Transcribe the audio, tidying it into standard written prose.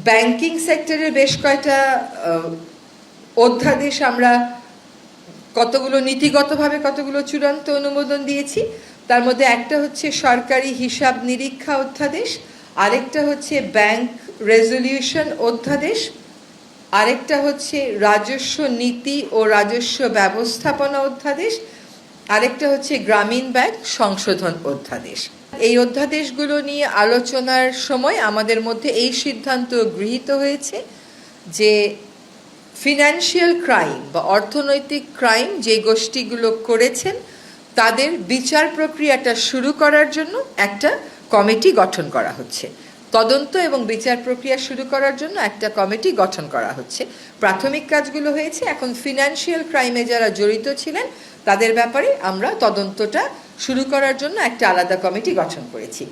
Banking সেক্টরের বেশ কয়টা অধ্যাদেশ আমরা কতগুলো নীতিগতভাবে কতগুলো চূড়ান্ত অনুমোদন দিয়েছি। তার মধ্যে একটা হচ্ছে সরকারি হিসাব নিরীক্ষা অধ্যাদেশ, আরেকটা হচ্ছে ব্যাংক রেজলিউশন অধ্যাদেশ, আরেকটা হচ্ছে রাজস্ব নীতি ও রাজস্ব ব্যবস্থাপনা অধ্যাদেশ, আরেকটা হচ্ছে গ্রামীণ ব্যাংক সংশোধন অধ্যাদেশ। এই অধ্যাদেশগুলো নিয়ে আলোচনার সময় আমাদের মধ্যে এই সিদ্ধান্ত গৃহীত হয়েছে যে ফিনান্সিয়াল ক্রাইম বা অর্থনৈতিক ক্রাইম যে গোষ্ঠীগুলো করেছেন তাদের বিচার প্রক্রিয়াটা শুরু করার জন্য একটা কমিটি গঠন করা হচ্ছে। তদন্ত এবং বিচার প্রক্রিয়া শুরু করার জন্য একটা কমিটি গঠন করা হচ্ছে। প্রাথমিক কাজগুলো হয়েছে, এখন ফিনান্সিয়াল ক্রাইমে যারা জড়িত ছিলেন তাদের ব্যাপারে আমরা তদন্তটা শুরু করার জন্য একটা আলাদা কমিটি গঠন করেছি।